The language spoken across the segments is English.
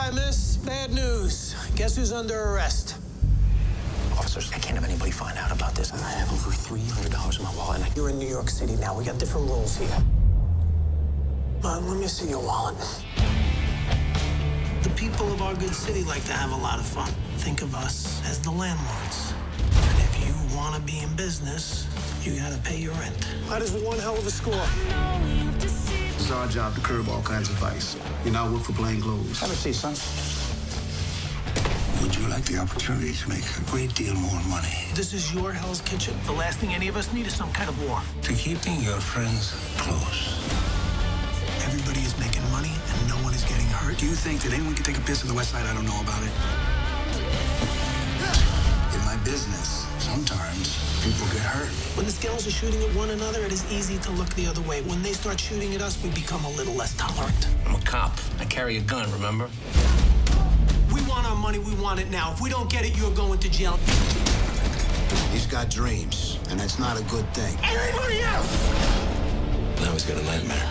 right, miss. Bad news. Guess who's under arrest? Officers, I can't have anybody find out about this. I have over $300 in my wallet. You're in New York City now. We got different rules here. Let me see your wallet. The people of our good city like to have a lot of fun. Think of us as the landlords. And if you want to be in business, you got to pay your rent. That is one hell of a score. It's our job to curb all kinds of vice. You not work for plain clothes. Have a seat, son. Would you like the opportunity to make a great deal more money? This is your Hell's Kitchen. The last thing any of us need is some kind of war. To keeping your friends close. Everybody is making money and no one is getting hurt. Do you think that anyone can take a piss on the West Side? I don't know about it. In my business, sometimes people get hurt. When the Skells are shooting at one another, it is easy to look the other way. When they start shooting at us, we become a little less tolerant. I'm a cop. I carry a gun, remember? We want our money, we want it now. If we don't get it, you're going to jail. He's got dreams, and that's not a good thing. Anybody else? Now he's got a nightmare.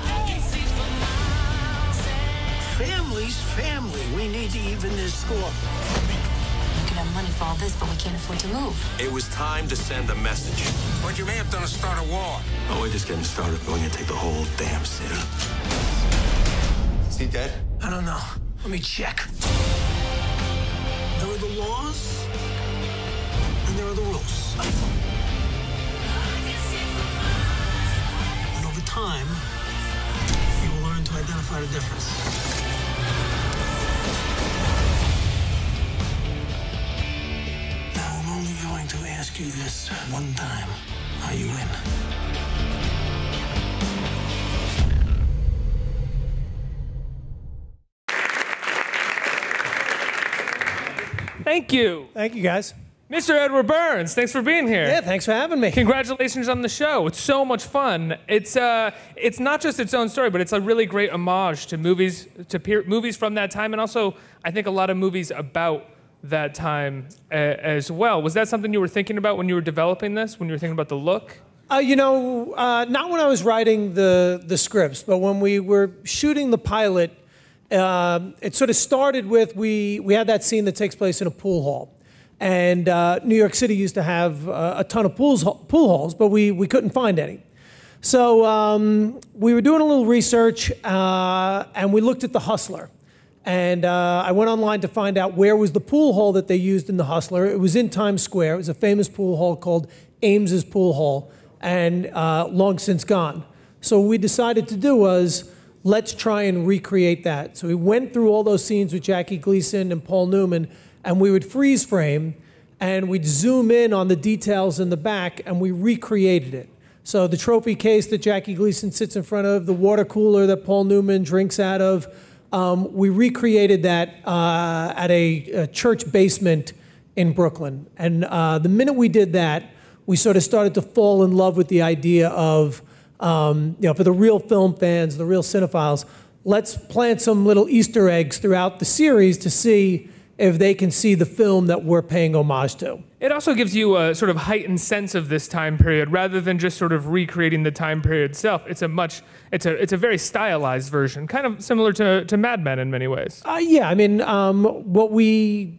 Family's family. We need to even this score. We can have money for all this, but we can't afford to move. It was time to send a message. What you may have done is start a war. Oh, we're just getting started. We're going to take the whole damn city. Is he dead? I don't know. Let me check. There are the laws, and there are the rules. And over time, you will learn to identify the difference. Now, I'm only going to ask you this one time. Are you in? Thank you. Thank you, guys. Mr. Edward Burns, thanks for being here. Yeah, thanks for having me. Congratulations on the show. It's so much fun. It's not just its own story, but it's a really great homage to movies from that time, and also I think a lot of movies about that time as well. Was that something you were thinking about when you were developing this, when you were thinking about the look? Not when I was writing the scripts, but when we were shooting the pilot, it sort of started with, we had that scene that takes place in a pool hall. And New York City used to have a ton of pool halls, but we couldn't find any. So we were doing a little research, and we looked at The Hustler. And I went online to find out where was the pool hall that they used in The Hustler. It was in Times Square. It was a famous pool hall called Ames's Pool Hall, and long since gone. So what we decided to do was, let's try and recreate that. So we went through all those scenes with Jackie Gleason and Paul Newman, and we would freeze frame, and we'd zoom in on the details in the back, and we recreated it. So the trophy case that Jackie Gleason sits in front of, the water cooler that Paul Newman drinks out of, we recreated that at a church basement in Brooklyn. And the minute we did that, we sort of started to fall in love with the idea of, for the real film fans, the real cinephiles, let's plant some little Easter eggs throughout the series to see if they can see the film that we're paying homage to. It also gives you a sort of heightened sense of this time period, rather than just sort of recreating the time period itself. It's a very stylized version, kind of similar to Mad Men in many ways. Yeah, I mean, we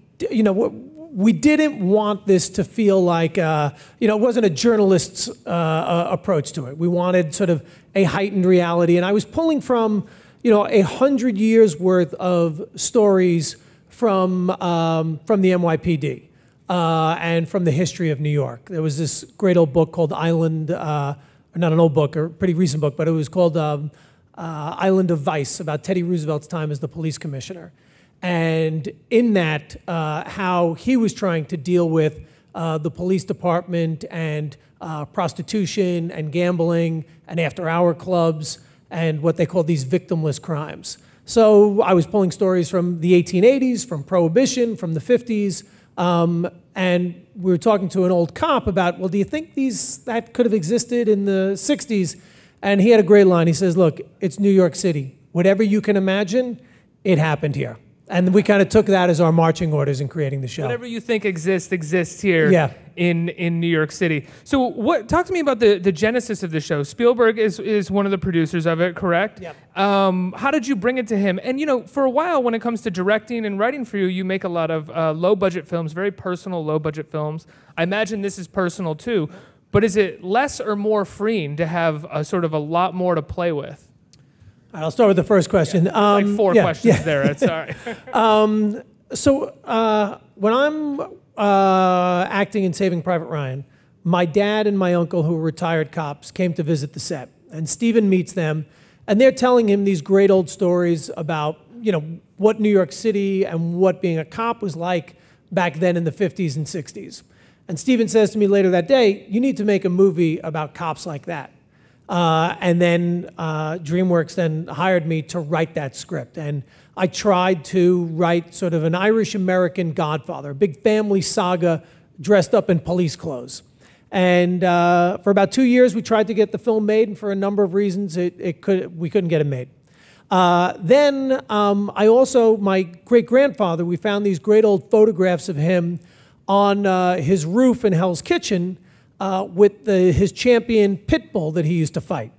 didn't want this to feel like, it wasn't a journalist's approach to it. We wanted sort of a heightened reality, and I was pulling from, 100 years worth of stories from the NYPD and from the history of New York. There was this great old book called Island, not an old book, or a pretty recent book, but it was called Island of Vice, about Teddy Roosevelt's time as the police commissioner. And in that, how he was trying to deal with the police department and prostitution and gambling and after-hour clubs and what they called these victimless crimes. So I was pulling stories from the 1880s, from Prohibition, from the 50s, and we were talking to an old cop about, well, do you think that could have existed in the 60s? And he had a great line. He says, look, it's New York City. Whatever you can imagine, it happened here. And we kind of took that as our marching orders in creating the show. Whatever you think exists here Yeah. in New York City. So talk to me about the genesis of the show. Spielberg is one of the producers of it, correct? Yep. How did you bring it to him? And, for a while when it comes to directing and writing for you, you make a lot of low-budget films, very personal low-budget films. I imagine this is personal too. But is it less or more freeing to have a sort of a lot more to play with? I'll start with the first question. Like four questions there. Sorry. So when I'm acting in Saving Private Ryan, my dad and my uncle, who were retired cops, came to visit the set. And Steven meets them, and they're telling him these great old stories about, what New York City and what being a cop was like back then in the 50s and 60s. And Steven says to me later that day, you need to make a movie about cops like that. And then DreamWorks then hired me to write that script. And I tried to write sort of an Irish-American Godfather, a big family saga dressed up in police clothes. And for about 2 years, we tried to get the film made, and for a number of reasons, we couldn't get it made. Then my great-grandfather, we found these great old photographs of him on his roof in Hell's Kitchen, with his champion pit bull that he used to fight.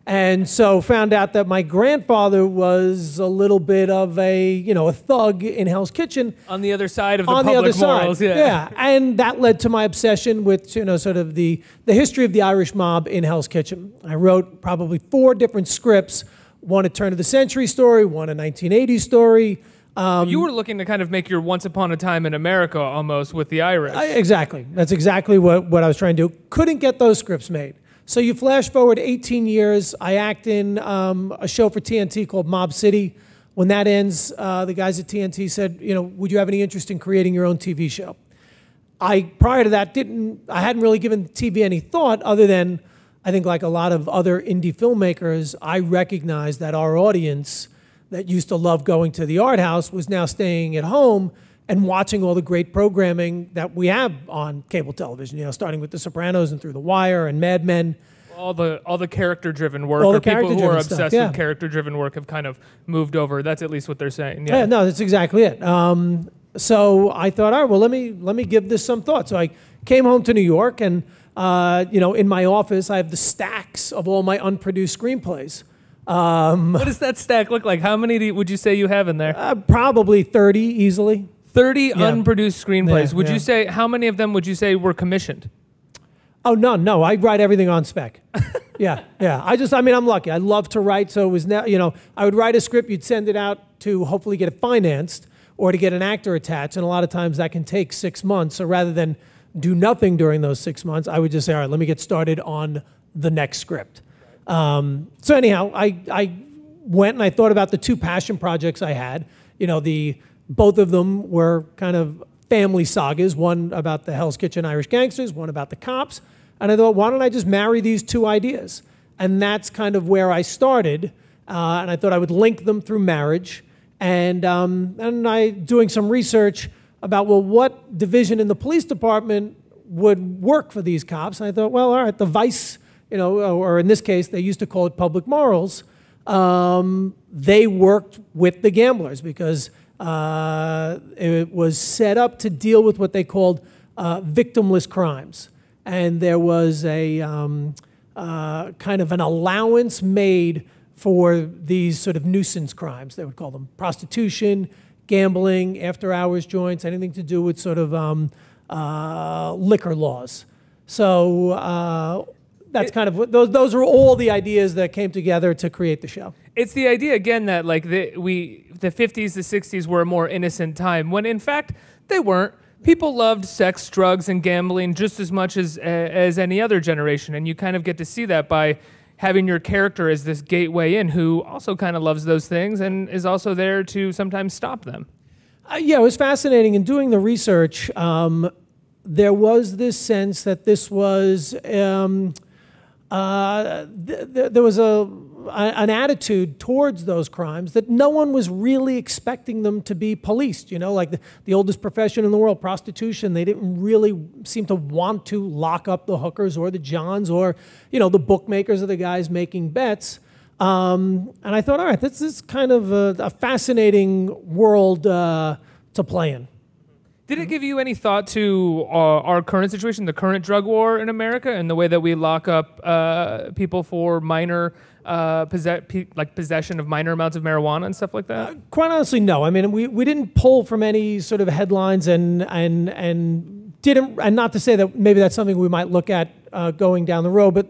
And so found out that my grandfather was a little bit of a thug in Hell's Kitchen. On the other side of the public morals, yeah. And that led to my obsession with, sort of the history of the Irish mob in Hell's Kitchen. I wrote probably 4 different scripts, one a turn of the century story, one a 1980s story. You were looking to kind of make your Once Upon a Time in America almost with the Irish. Exactly. That's exactly what I was trying to do. Couldn't get those scripts made. So you flash forward 18 years. I act in a show for TNT called Mob City. When that ends, the guys at TNT said, would you have any interest in creating your own TV show? Prior to that, I hadn't really given TV any thought other than, I think like a lot of other indie filmmakers, I recognized that our audience that used to love going to the art house was now staying at home and watching all the great programming that we have on cable television, starting with The Sopranos and through The Wire and Mad Men. All the character-driven work, all the or people who are obsessed stuff, yeah. with character-driven work have kind of moved over. That's at least what they're saying. Yeah, no, that's exactly it. So I thought, all right, well, let me give this some thought. So I came home to New York, and in my office, I have the stacks of all my unproduced screenplays. What does that stack look like? How many would you say you have in there? Probably 30 easily. 30 unproduced screenplays. Yeah, would you say, how many of them would you say were commissioned? Oh, none. No, I write everything on spec. Yeah. I'm lucky. I love to write, so it was I would write a script, you'd send it out to hopefully get it financed or to get an actor attached, and a lot of times that can take 6 months. So rather than do nothing during those 6 months, I would just say, all right, let me get started on the next script. So anyhow, I went and I thought about the 2 passion projects I had. Both of them were kind of family sagas, one about the Hell's Kitchen Irish gangsters, one about the cops. And I thought, why don't I just marry these 2 ideas? And that's kind of where I started. And I thought I would link them through marriage. And I doing some research about, well, what division in the police department would work for these cops? And I thought, well, all right, the vice, or in this case, they used to call it public morals. They worked with the gamblers because it was set up to deal with what they called victimless crimes. And there was a kind of an allowance made for these sort of nuisance crimes. They would call them prostitution, gambling, after-hours joints, anything to do with sort of liquor laws. So that's kind of those are all the ideas that came together to create the show. It's the idea again that like the 50s, the 60s were a more innocent time when in fact they weren't. People loved sex, drugs, and gambling just as much as any other generation, and you kind of get to see that by having your character as this gateway in who also kind of loves those things and is also there to sometimes stop them. Yeah, it was fascinating. In doing the research, there was this sense that this was there was an attitude towards those crimes that no one was really expecting them to be policed. Like the oldest profession in the world, prostitution, they didn't really seem to want to lock up the hookers or the johns or, the bookmakers or the guys making bets. And I thought, all right, this is kind of a fascinating world to play in. Did it give you any thought to our current situation, the current drug war in America, and the way that we lock up people for minor possession of minor amounts of marijuana and stuff like that? Quite honestly, no. I mean, we didn't pull from any sort of headlines, and didn't, and not to say that maybe that's something we might look at going down the road, but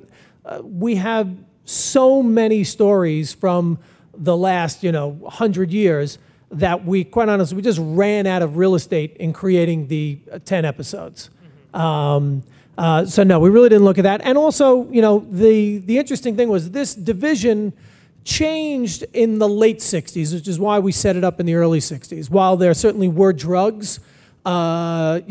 we have so many stories from the last 100 years that we, quite honestly, we just ran out of real estate in creating the 10 episodes. So no, we really didn't look at that. And also, the interesting thing was this division changed in the late 60s, which is why we set it up in the early 60s. While there certainly were drugs, the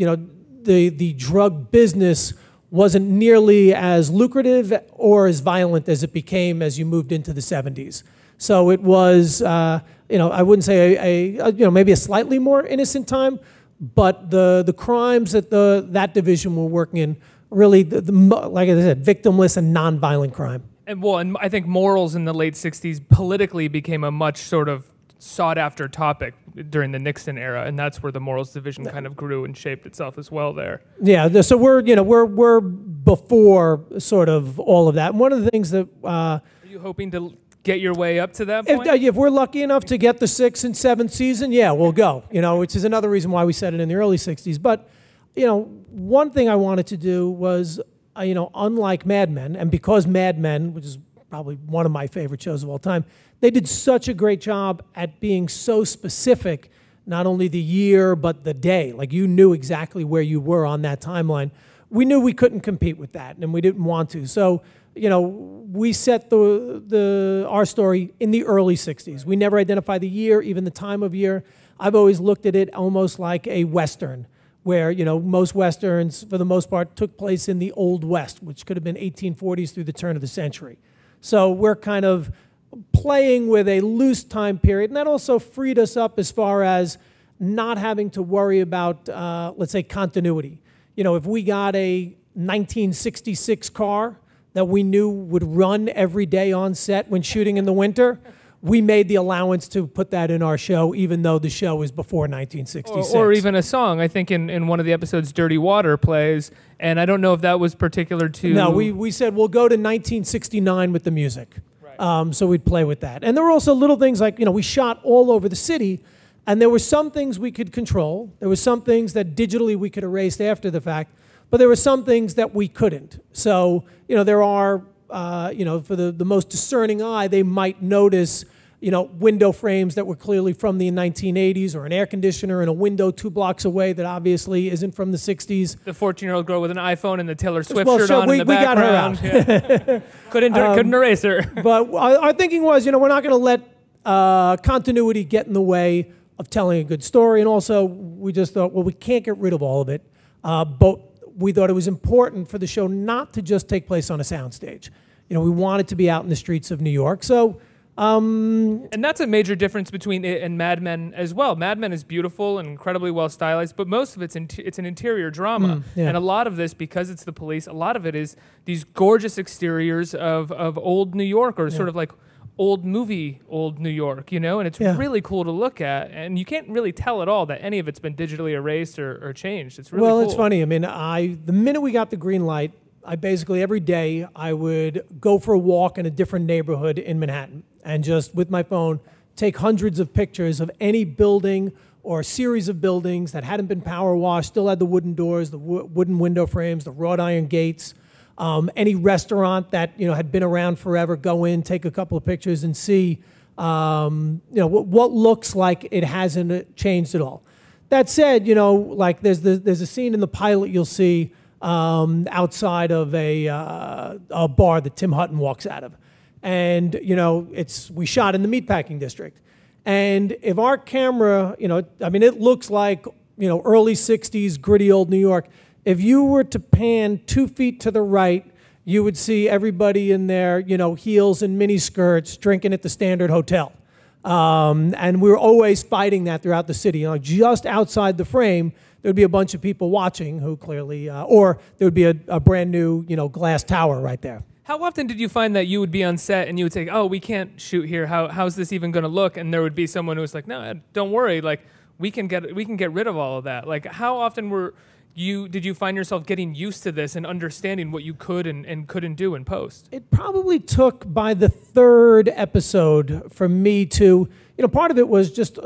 drug business wasn't nearly as lucrative or as violent as it became as you moved into the 70s. So it was, I wouldn't say maybe a slightly more innocent time, but the crimes that that division were working in really, like I said, victimless and nonviolent crime. And I think morals in the late 60s politically became a much sort of sought-after topic during the Nixon era, and that's where the morals division kind of grew and shaped itself as well there. Yeah, so we're before sort of all of that. And one of the things that are you hoping to get your way up to that point? If we're lucky enough to get the 6th and 7th season, yeah, we'll go. Which is another reason why we set it in the early 60s. But one thing I wanted to do was, unlike Mad Men, and because Mad Men, which is probably one of my favorite shows of all time, they did such a great job at being so specific, not only the year, but the day. Like, you knew exactly where you were on that timeline. We knew we couldn't compete with that, and we didn't want to. So, we set our story in the early 60s. We never identified the year, even the time of year. I've always looked at it almost like a Western, where, most Westerns, for the most part, took place in the Old West, which could have been 1840s through the turn of the century. So we're kind of playing with a loose time period, and that also freed us up as far as not having to worry about, let's say, continuity. If we got a 1966 car that we knew would run every day on set when shooting in the winter, we made the allowance to put that in our show, even though the show is before 1966. Or even a song. I think in one of the episodes, Dirty Water plays, and I don't know if that was particular to... No, we said we'll go to 1969 with the music. Right. So we'd play with that. And there were also little things like, we shot all over the city, and there were some things we could control. There were some things that digitally we could erase after the fact, but there were some things that we couldn't. So, there are, for the most discerning eye, they might notice window frames that were clearly from the 1980s, or an air conditioner in a window 2 blocks away that obviously isn't from the 60s. The 14-year-old girl with an iPhone and the Taylor Swift shirt on in the background. We got her out. Yeah. Couldn't erase her. But our thinking was, we're not going to let continuity get in the way of telling a good story. And also, we just thought, well, we can't get rid of all of it. But we thought it was important for the show not to just take place on a soundstage. We wanted to be out in the streets of New York. So... and that's a major difference between it and Mad Men as well. Mad Men is beautiful and incredibly well stylized, but most of it's an interior drama. Yeah. And a lot of this, because it's the police, a lot of it is these gorgeous exteriors of old New York, or sort of like old New York, and it's really cool to look at. And you can't really tell at all that any of it's been digitally erased or changed. It's really cool. It's funny. I mean, the minute we got the green light, I basically every day I would go for a walk in a different neighborhood in Manhattan and just with my phone take hundreds of pictures of any building or a series of buildings that hadn't been power washed, still had the wooden doors, the wooden window frames, the wrought iron gates, any restaurant that had been around forever, go in, take a couple of pictures and see what looks like it hasn't changed at all. That said, like there's a scene in the pilot you'll see outside of a bar that Tim Hutton walks out of. And, we shot in the meatpacking district. And if our camera, it looks like, early 60s, gritty old New York. If you were to pan 2 feet to the right, you would see everybody in their, heels and mini skirts drinking at the Standard Hotel. And we were always fighting that throughout the city. Just outside the frame, there would be a bunch of people watching who clearly, or there would be a brand new, glass tower right there. How often did you find that you would be on set and you would say, "Oh, we can't shoot here. How's this even going to look?" And there would be someone who was like, "No, don't worry. Like we can get rid of all of that." Like how often did you find yourself getting used to this and understanding what you could and couldn't do in post? It probably took by the third episode for me to, part of it was just,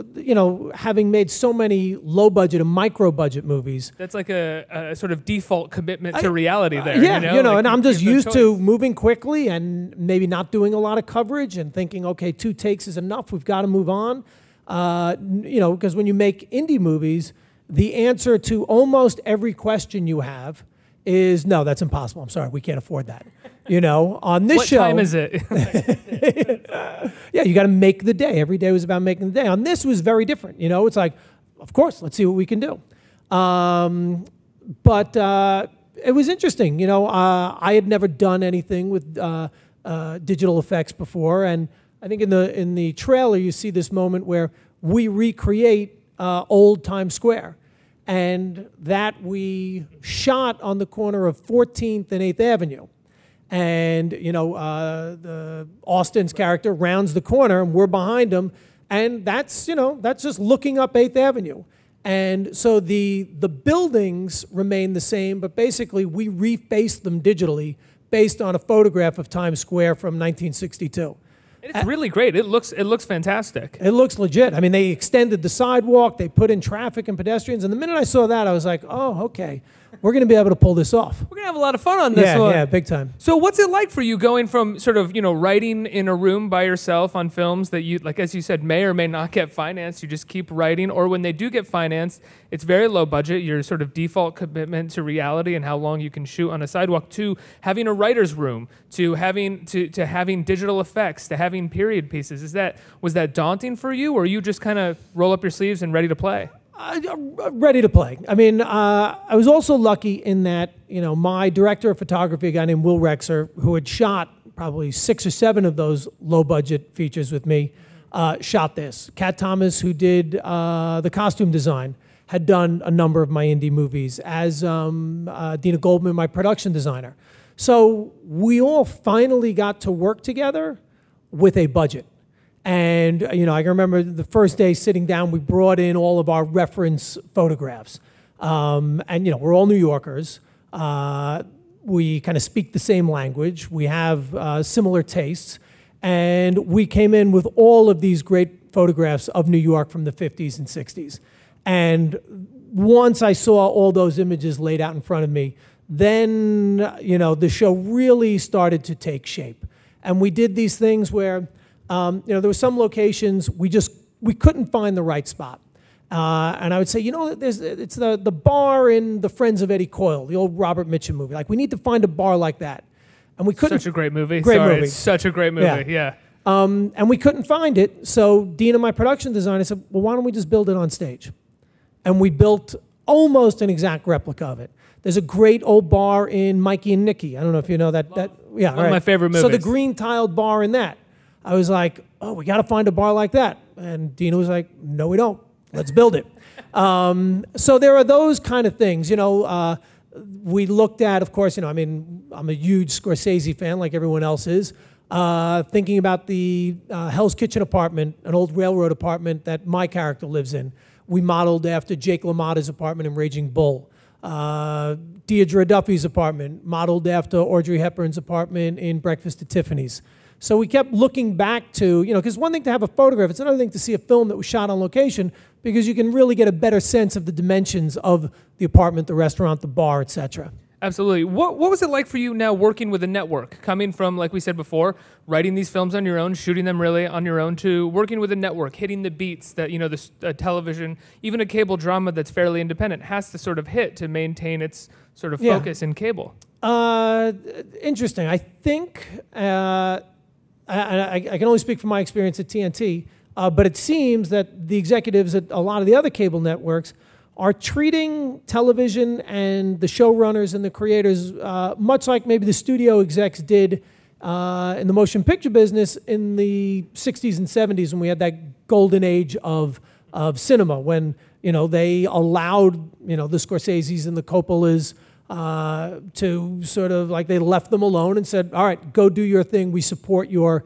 having made so many low budget and micro budget movies. That's like a sort of default commitment to reality there. Yeah, like and I'm just used choice. to moving quickly and maybe not doing a lot of coverage and thinking, okay, 2 takes is enough. We've got to move on. Because when you make indie movies, the answer to almost every question you have is, no, that's impossible. I'm sorry, we can't afford that. On this show. What time is it? Yeah, you got to make the day. Every day was about making the day. On this was very different. It's like, of course, let's see what we can do. But it was interesting. I had never done anything with digital effects before, and I think in the trailer you see this moment where we recreate old Times Square, and that we shot on the corner of 14th and 8th Avenue. And, the Austin's character rounds the corner and we're behind him. And that's just looking up 8th Avenue. And so the buildings remain the same, but basically we refaced them digitally based on a photograph of Times Square from 1962. It's really great. It looks fantastic. It looks legit. I mean, they extended the sidewalk, they put in traffic and pedestrians, and the minute I saw that, I was like, oh, okay, we're going to be able to pull this off. We're going to have a lot of fun on this one. Yeah, big time. So what's it like for you going from sort of, writing in a room by yourself on films that you, like as you said, may or may not get financed, you just keep writing, or when they do get financed, it's very low budget, your sort of default commitment to reality and how long you can shoot on a sidewalk, to having a writer's room, to having to having digital effects, to having period pieces. Was that daunting for you, or you just kind of roll up your sleeves and ready to play? Ready to play. I mean, I was also lucky in that, my director of photography, a guy named Will Rexer, who had shot probably 6 or 7 of those low-budget features with me, shot this. Kat Thomas, who did the costume design, had done a number of my indie movies, as Dina Goldman, my production designer. So we all finally got to work together with a budget. And, I can remember the first day sitting down, we brought in all of our reference photographs. And, we're all New Yorkers. We kind of speak the same language. We have similar tastes. And we came in with all of these great photographs of New York from the 50s and 60s. And once I saw all those images laid out in front of me, then, the show really started to take shape. And we did these things where, there were some locations we couldn't find the right spot. And I would say, it's the bar in The Friends of Eddie Coyle, the old Robert Mitchum movie. Like, we need to find a bar like that. And we couldn't. Such a great movie. Great movie. It's such a great movie, yeah. And we couldn't find it, so Dina, my production designer, said, well, why don't we just build it on stage? And we built almost an exact replica of it. There's a great old bar in Mikey and Nicky. I don't know if you know that. One of my favorite movies. So the green tiled bar in that. I was like, oh, we got to find a bar like that. And Dina was like, no, we don't. Let's build it. So there are those kind of things. We looked at, of course, I'm a huge Scorsese fan, like everyone else is. Thinking about the Hell's Kitchen apartment, an old railroad apartment that my character lives in. We modeled after Jake LaMotta's apartment in Raging Bull. Deirdre Duffy's apartment, modeled after Audrey Hepburn's apartment in Breakfast at Tiffany's. So we kept looking back to, because one thing to have a photograph, it's another thing to see a film that was shot on location, because you can really get a better sense of the dimensions of the apartment, the restaurant, the bar, etc. Absolutely. What was it like for you now working with a network, coming from, like we said before, writing these films on your own, shooting them really on your own, to working with a network, hitting the beats that, the television, even a cable drama that's fairly independent, has to sort of hit to maintain its sort of focus in cable? Interesting. I think, I can only speak from my experience at TNT, but it seems that the executives at a lot of the other cable networks are treating television and the showrunners and the creators much like maybe the studio execs did in the motion picture business in the 60s and 70s, when we had that golden age of cinema, when they allowed the Scorseses and the Coppolas to sort of like they left them alone and said, all right, go do your thing. We support your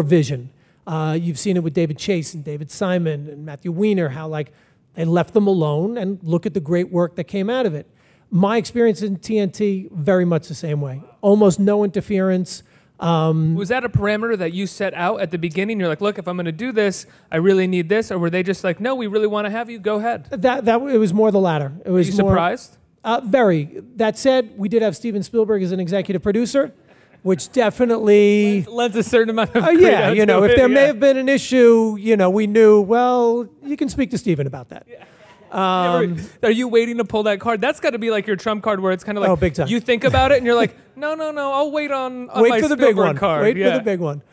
vision. You've seen it with David Chase and David Simon and Matthew Weiner, how like they left them alone and look at the great work that came out of it. My experience in TNT, very much the same way. Almost no interference. Was that a parameter that you set out at the beginning? You're like, look, if I'm going to do this, I really need this. Or were they just like, no, we really want to have you, go ahead? It was more the latter. It was Were you surprised? Very. That said, we did have Steven Spielberg as an executive producer, which definitely lends a certain amount of yeah, you know, if there may have been an issue, you know, we knew, well, you can speak to Steven about that. Yeah. Are you waiting to pull that card? That's got to be like your trump card where it's kind of like, big time. You think about it and you're like, no, I'll wait on my for the Spielberg big one. card. Wait for the big one.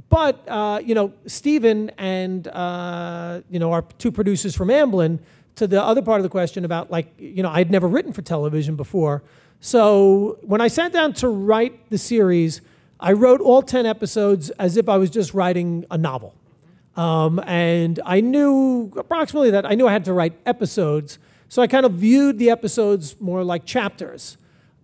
But, you know, Steven and, you know, our two producers from Amblin, to the other part of the question about, like, you know, I'd never written for television before. So when I sat down to write the series, I wrote all 10 episodes as if I was just writing a novel. And I knew approximately that I knew I had to write episodes. So I kind of viewed the episodes more like chapters.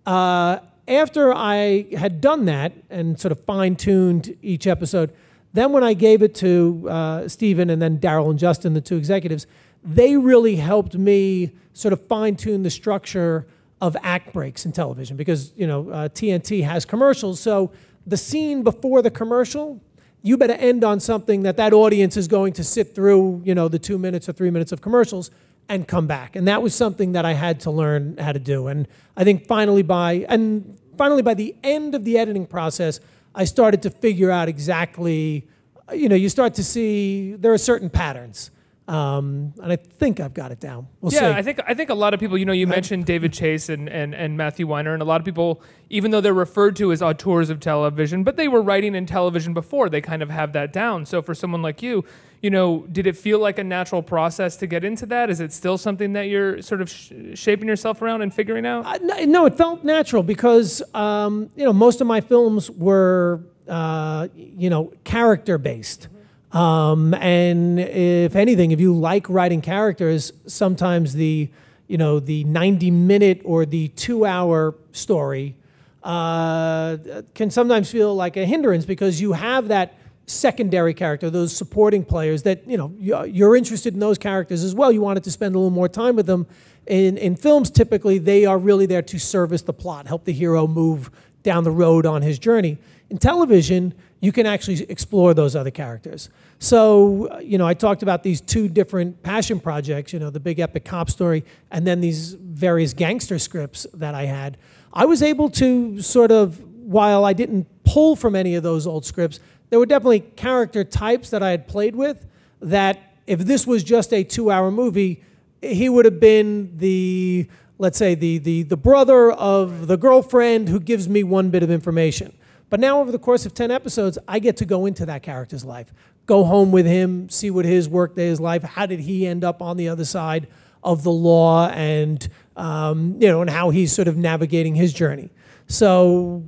After I had done that and sort of fine-tuned each episode, then when I gave it to Stephen and then Daryl and Justin, the two executives, they really helped me sort of fine-tune the structure of act breaks in television because, you know, TNT has commercials. So the scene before the commercial, you better end on something that audience is going to sit through, you know, the 2 minutes or 3 minutes of commercials and come back. And that was something that I had to learn how to do. And I think finally by the end of the editing process, I started to figure out exactly, you know, you start to see there are certain patterns. And I think I've got it down. We'll see. I think a lot of people, you know, you mentioned David Chase and Matthew Weiner, and a lot of people, even though they're referred to as auteurs of television, but they were writing in television before, they kind of have that down. So for someone like you know, did it feel like a natural process to get into that? Is it still something that you're sort of shaping yourself around and figuring out? No, it felt natural because, you know, most of my films were, you know, character-based. And if anything, if you like writing characters, sometimes the 90-minute or the 2-hour story can sometimes feel like a hindrance because you have that secondary character, those supporting players that, you know, you're interested in those characters as well. You wanted to spend a little more time with them. In films, typically, they are really there to service the plot, help the hero move down the road on his journey. In television, you can actually explore those other characters. So, you know, I talked about these two different passion projects, you know, the big epic cop story, and then these various gangster scripts that I had. I was able to sort of, while I didn't pull from any of those old scripts, there were definitely character types that I had played with that if this was just a 2-hour movie, he would have been the, let's say, the brother of the girlfriend who gives me one bit of information. But now over the course of 10 episodes, I get to go into that character's life, go home with him, see what his workday is like, how did he end up on the other side of the law, and you know, and how he's sort of navigating his journey. So,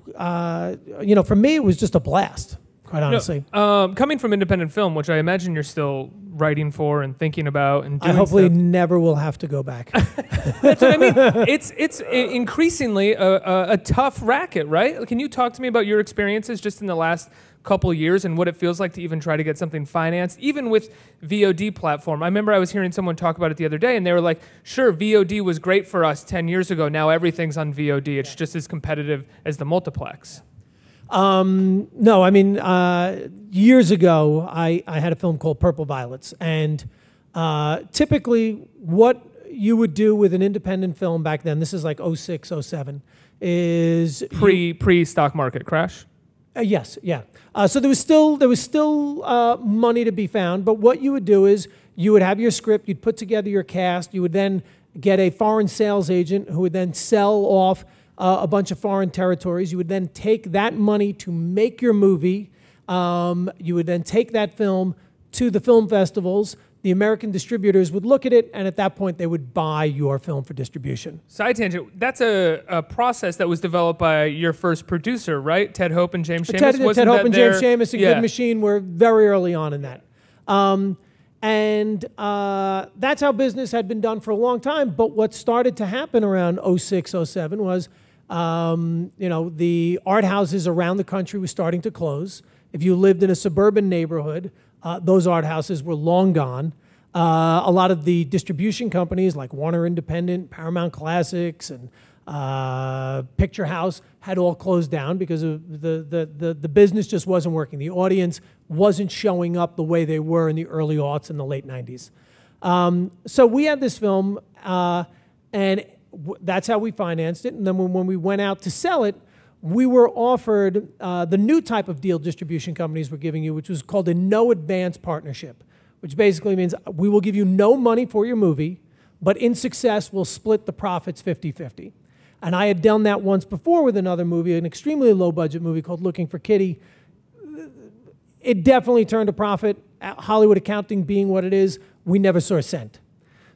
you know, for me, it was just a blast, quite honestly. Coming from independent film, which I imagine you're still writing for and thinking about and doing I hopefully stuff. never will have to go back. That's what I mean. It's increasingly a tough racket, right? Can you talk to me about your experiences just in the last couple years and what it feels like to even try to get something financed, even with VOD platform? I remember I was hearing someone talk about it the other day, and they were like, sure, VOD was great for us 10 years ago. Now everything's on VOD. It's just as competitive as the multiplex. No, I mean, years ago, I had a film called Purple Violets, and typically what you would do with an independent film back then, this is like 06, 07, is... Pre-stock market crash? Yes, yeah. So there was still money to be found, but what you would do is you would have your script, you'd put together your cast, you would then get a foreign sales agent who would then sell off a bunch of foreign territories. You would then take that money to make your movie. You would then take that film to the film festivals. The American distributors would look at it, and at that point, they would buy your film for distribution. Side tangent, that's a process that was developed by your first producer, right? Ted Hope and James Schamus? Ted Hope and James Schamus and Good Machine were very early on in that. And that's how business had been done for a long time. But what started to happen around 06, 07 was, the art houses around the country were starting to close. If you lived in a suburban neighborhood, those art houses were long gone. A lot of the distribution companies like Warner Independent, Paramount Classics, and Picture House had all closed down because of the business just wasn't working. The audience wasn't showing up the way they were in the early aughts and the late 90s. So we had this film, and that's how we financed it. And then when we went out to sell it, we were offered the new type of deal distribution companies were giving you, which was called a no advance partnership, which basically means we will give you no money for your movie, but in success, we'll split the profits 50-50. And I had done that once before with another movie, an extremely low-budget movie called Looking for Kitty. It definitely turned a profit. Hollywood accounting being what it is, we never saw a cent.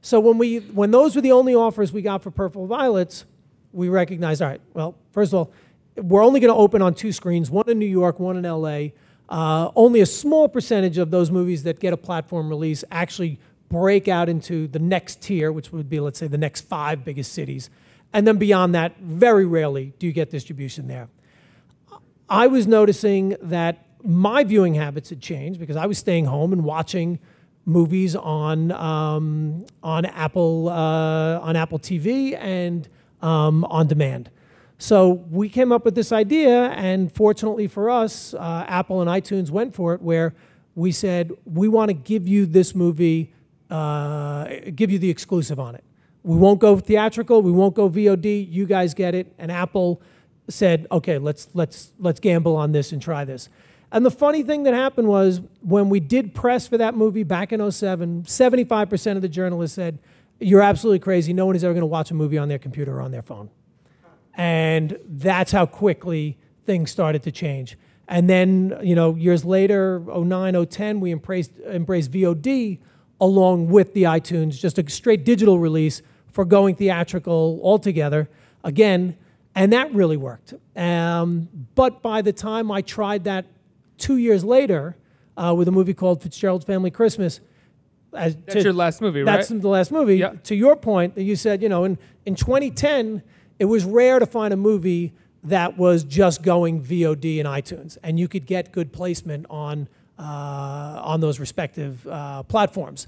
So when those were the only offers we got for Purple Violets, we recognized, all right, well, first of all, we're only going to open on 2 screens, one in New York, one in LA. Only a small percentage of those movies that get a platform release actually break out into the next tier, which would be, let's say, the next 5 biggest cities. And then beyond that, very rarely do you get distribution there. I was noticing that my viewing habits had changed because I was staying home and watching movies on Apple TV and on demand. So we came up with this idea, and fortunately for us, Apple and iTunes went for it, where we said, we want to give you this movie, give you the exclusive on it. We won't go theatrical, we won't go VOD, you guys get it. And Apple said, okay, let's gamble on this and try this. And the funny thing that happened was, when we did press for that movie back in 07, 75% of the journalists said, you're absolutely crazy, no one is ever going to watch a movie on their computer or on their phone. And that's how quickly things started to change. And then, years later, 09, 010, we embraced VOD along with the iTunes, just a straight digital release for going theatrical altogether again, and that really worked. But by the time I tried that 2 years later with a movie called Fitzgerald's Family Christmas. That's your last movie, right? That's the last movie. Yep. To your point, that you said, in 2010, it was rare to find a movie that was just going VOD and iTunes, and you could get good placement on those respective platforms.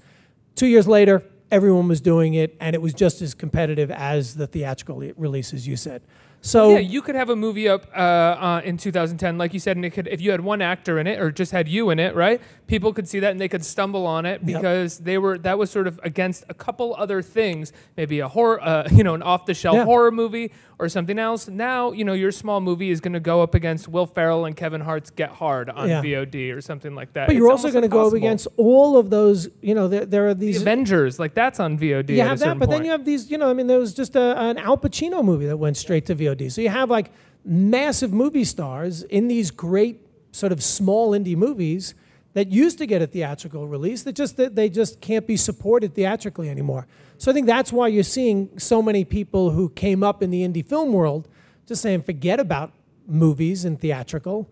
2 years later, everyone was doing it, and it was just as competitive as the theatrical releases, you said. So yeah, you could have a movie up in 2010, like you said, and it could, if you had one actor in it or just had you in it, right? People could see that and they could stumble on it because that was sort of against a couple other things, maybe a horror, an off-the-shelf horror movie or something else. Now, your small movie is going to go up against Will Ferrell and Kevin Hart's Get Hard on VOD or something like that. But you're also going to go up against all of those. There are these the Avengers, like that's on VOD. You have that, but then you have these. There was just an Al Pacino movie that went straight to VOD. So you have like massive movie stars in these great sort of small indie movies that used to get a theatrical release that they just can't be supported theatrically anymore. So I think that's why you're seeing so many people who came up in the indie film world just saying, forget about movies and theatrical.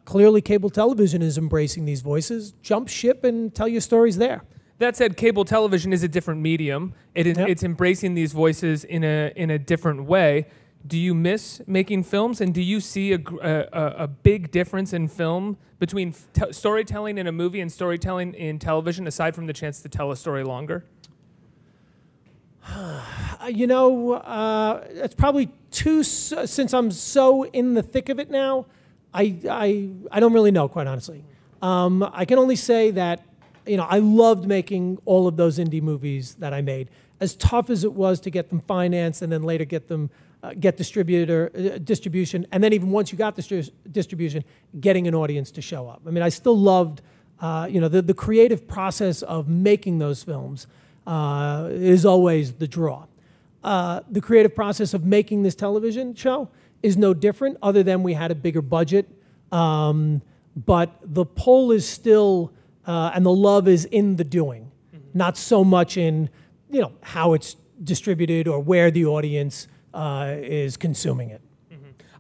Clearly cable television is embracing these voices. Jump ship and tell your stories there. That said, cable television is a different medium. It's embracing these voices in a different way. Do you miss making films, and do you see a big difference in film between storytelling in a movie and storytelling in television, aside from the chance to tell a story longer? It's probably since I'm so in the thick of it now, I don't really know, quite honestly. I can only say that I loved making all of those indie movies that I made. As tough as it was to get them financed and then later get them distribution, and then even once you got distribution, getting an audience to show up. I mean, I still loved the creative process of making those films is always the draw. The creative process of making this television show is no different, other than we had a bigger budget. But the pull is still, and the love is in the doing, not so much in how it's distributed or where the audience is consuming it.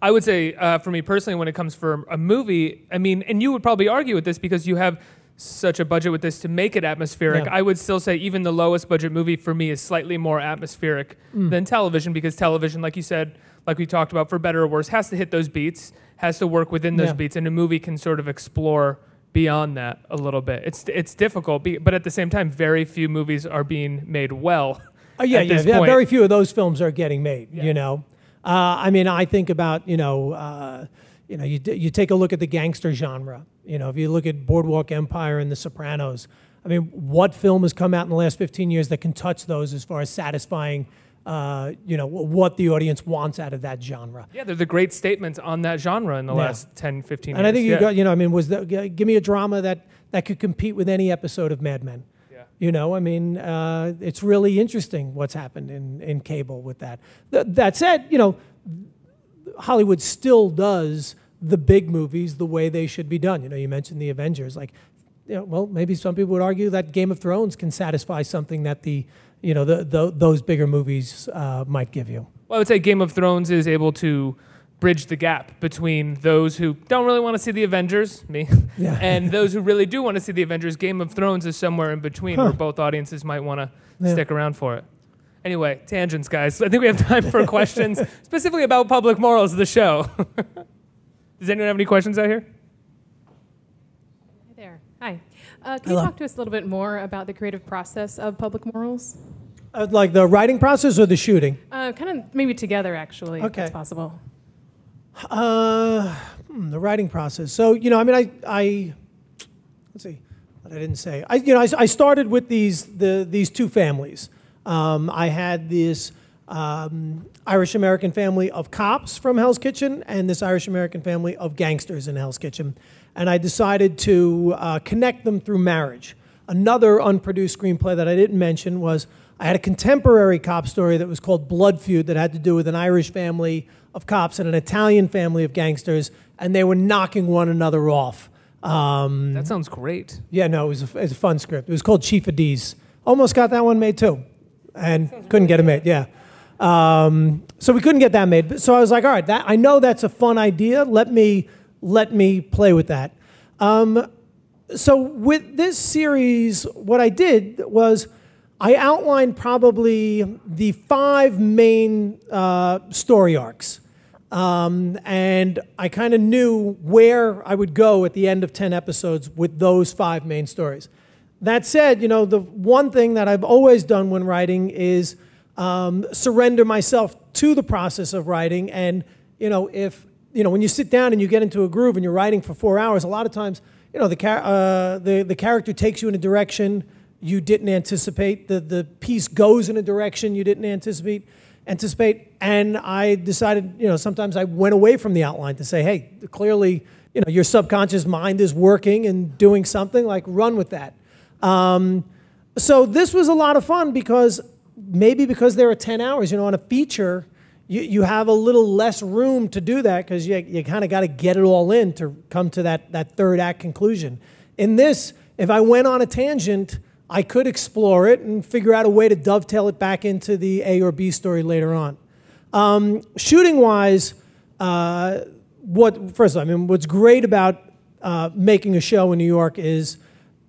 I would say, for me personally, when it comes for a movie, I mean, and you would probably argue with this because you have such a budget with this to make it atmospheric. Yeah. I would still say even the lowest budget movie for me is slightly more atmospheric than television, because television, like you said, like we talked about, for better or worse, has to hit those beats, has to work within those beats, and a movie can sort of explore beyond that a little bit. It's difficult, but at the same time, very few movies are being made well. Very few of those films are getting made. Yeah. You know, I mean, I think about you take a look at the gangster genre. You know, if you look at Boardwalk Empire and The Sopranos, I mean, what film has come out in the last 15 years that can touch those as far as satisfying, what the audience wants out of that genre? Yeah, they're the great statements on that genre in the last 10, 15 years. And I think give me a drama that could compete with any episode of Mad Men. Yeah. You know, I mean, it's really interesting what's happened in cable with that. That said, Hollywood still does the big movies the way they should be done. You know, you mentioned the Avengers. Like, well, maybe some people would argue that Game of Thrones can satisfy something that those bigger movies might give you. Well, I would say Game of Thrones is able to bridge the gap between those who don't really want to see the Avengers, me, and those who really do want to see the Avengers. Game of Thrones is somewhere in between where both audiences might want to stick around for it. Anyway, tangents, guys. I think we have time for questions specifically about public morals of the show. Does anyone have any questions out here? Hi there. Hi. Can you talk to us a little bit more about the creative process of public morals? Like the writing process or the shooting? Kind of maybe together, actually, if that's possible. The writing process. So, I let's see what I didn't say. I started with these two families. I had this Irish-American family of cops from Hell's Kitchen and this Irish-American family of gangsters in Hell's Kitchen. And I decided to connect them through marriage. Another unproduced screenplay that I didn't mention was I had a contemporary cop story that was called Blood Feud that had to do with an Irish family of cops and an Italian family of gangsters, and they were knocking one another off. That sounds great. Yeah, no, it was a fun script. It was called Chief of D's. Almost got that one made too, and couldn't get it made. Yeah, so we couldn't get that made. So I was like, all right, I know that's a fun idea. Let me play with that. So with this series, what I did was I outlined probably the 5 main story arcs. And I kind of knew where I would go at the end of 10 episodes with those 5 main stories. That said, the one thing that I've always done when writing is surrender myself to the process of writing. And, when you sit down and you get into a groove and you're writing for 4 hours, a lot of times, the character takes you in a direction you didn't anticipate. The piece goes in a direction you didn't anticipate. And I decided, sometimes I went away from the outline to say, hey, clearly, your subconscious mind is working and doing something, like run with that. So this was a lot of fun because there are 10 hours, on a feature, you have a little less room to do that because you kind of got to get it all in to come to that third act conclusion. In this, if I went on a tangent, I could explore it and figure out a way to dovetail it back into the A or B story later on. Shooting-wise, what's great about making a show in New York is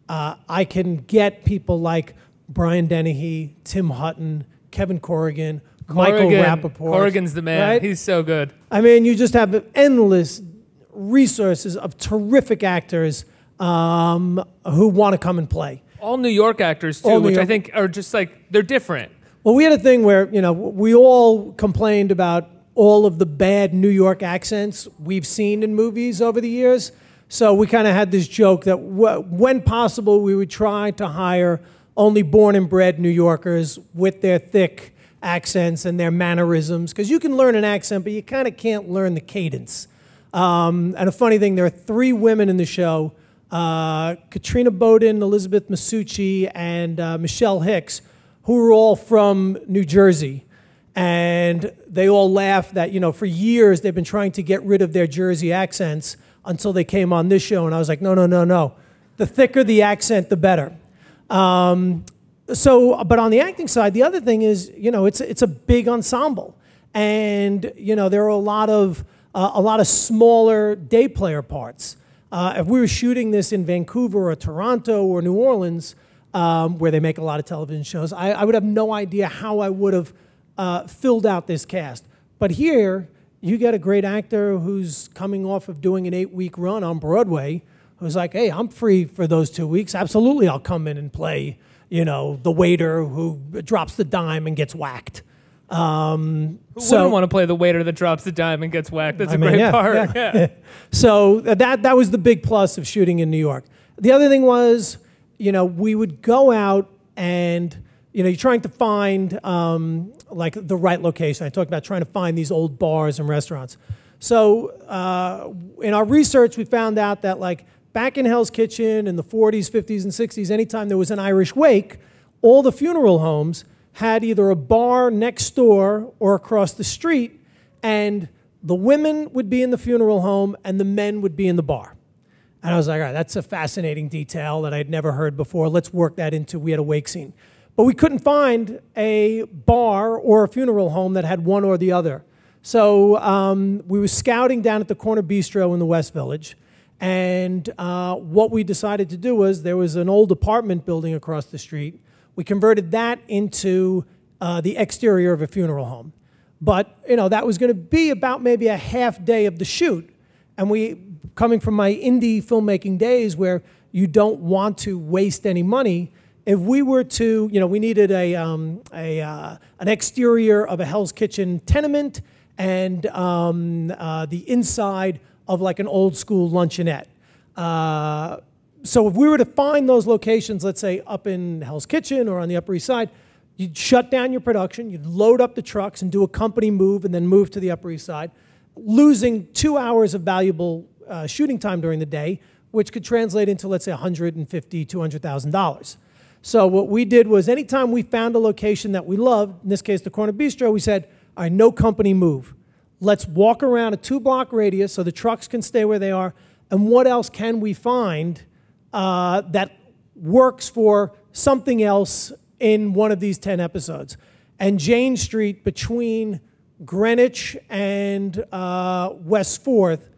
I can get people like Brian Dennehy, Tim Hutton, Kevin Corrigan, Michael Rappaport. Corrigan's the man. Right? He's so good. I mean, you just have endless resources of terrific actors who want to come and play. All New York actors, too, which I think are just like, they're different. Well, we had a thing where, we all complained about all of the bad New York accents we've seen in movies over the years. So we kind of had this joke that when possible, we would try to hire only born and bred New Yorkers with their thick accents and their mannerisms. Because you can learn an accent, but you kind of can't learn the cadence. And a funny thing, there are 3 women in the show, Katrina Bowden, Elizabeth Masucci, and Michelle Hicks, who are all from New Jersey. And they all laugh that, for years they've been trying to get rid of their Jersey accents until they came on this show. And I was like, no. The thicker the accent, the better. But on the acting side, the other thing is, it's a big ensemble. And, there are a lot of smaller day player parts. If we were shooting this in Vancouver or Toronto or New Orleans, where they make a lot of television shows, I would have no idea how I would have filled out this cast. But here, you get a great actor who's coming off of doing an 8-week run on Broadway, who's like, hey, I'm free for those 2 weeks. Absolutely, I'll come in and play, the waiter who drops the dime and gets whacked. Who wouldn't want to play the waiter that drops the dime and gets whacked? That's a great part. Yeah. So that was the big plus of shooting in New York. The other thing was, we would go out and, you're trying to find like the right location. I talked about trying to find these old bars and restaurants. So in our research, we found out that like back in Hell's Kitchen in the 40s, 50s, and 60s, anytime there was an Irish wake, all the funeral homes had either a bar next door or across the street, and the women would be in the funeral home and the men would be in the bar. And I was like, all right, that's a fascinating detail that I'd never heard before. Let's work that into, we had a wake scene. But we couldn't find a bar or a funeral home that had one or the other. So we were scouting down at the Corner Bistro in the West Village, and what we decided to do was there was an old apartment building across the street. We converted that into the exterior of a funeral home. But, that was going to be about maybe a half day of the shoot. And coming from my indie filmmaking days where you don't want to waste any money, if we were to, we needed an exterior of a Hell's Kitchen tenement and the inside of like an old school luncheonette. So if we were to find those locations, let's say up in Hell's Kitchen or on the Upper East Side, you'd shut down your production, you'd load up the trucks and do a company move and then move to the Upper East Side, losing 2 hours of valuable shooting time during the day, which could translate into, let's say, $150,000, $200,000. So what we did was anytime we found a location that we loved, in this case the Corner Bistro, we said, all right, no company move. Let's walk around a 2-block radius so the trucks can stay where they are, and what else can we find that works for something else in one of these 10 episodes. And Jane Street between Greenwich and West 4th,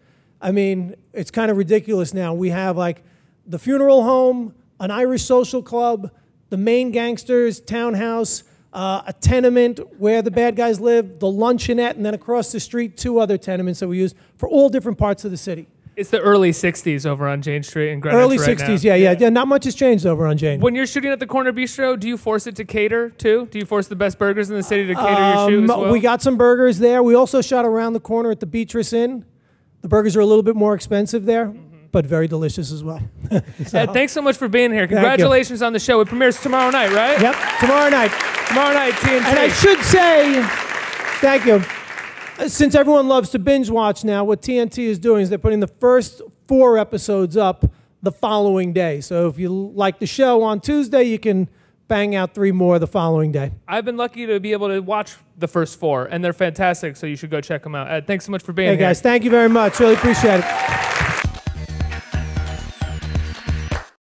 it's kind of ridiculous now. We have like the funeral home, an Irish social club, the main gangsters townhouse, a tenement where the bad guys live, the luncheonette, and then across the street, 2 other tenements that we use for all different parts of the city. It's the early 60s over on Jane Street in Greenwich early right 60s, now. Yeah. Not much has changed over on Jane. When you're shooting at the Corner Bistro, do you force it to cater too? Do you force the best burgers in the city to cater your shoot as well? We got some burgers there. We also shot around the corner at the Beatrice Inn. The burgers are a little bit more expensive there, but very delicious as well. Thanks so much for being here. Congratulations on the show. It premieres tomorrow night, right? Yep, tomorrow night. Tomorrow night, TNT. And I should say, thank you. Since everyone loves to binge watch now, what TNT is doing is they're putting the first 4 episodes up the following day. So if you like the show on Tuesday, you can bang out 3 more the following day. I've been lucky to be able to watch the first 4, and they're fantastic, so you should go check them out. Thanks so much for being here. Hey, guys, thank you very much. Really appreciate it.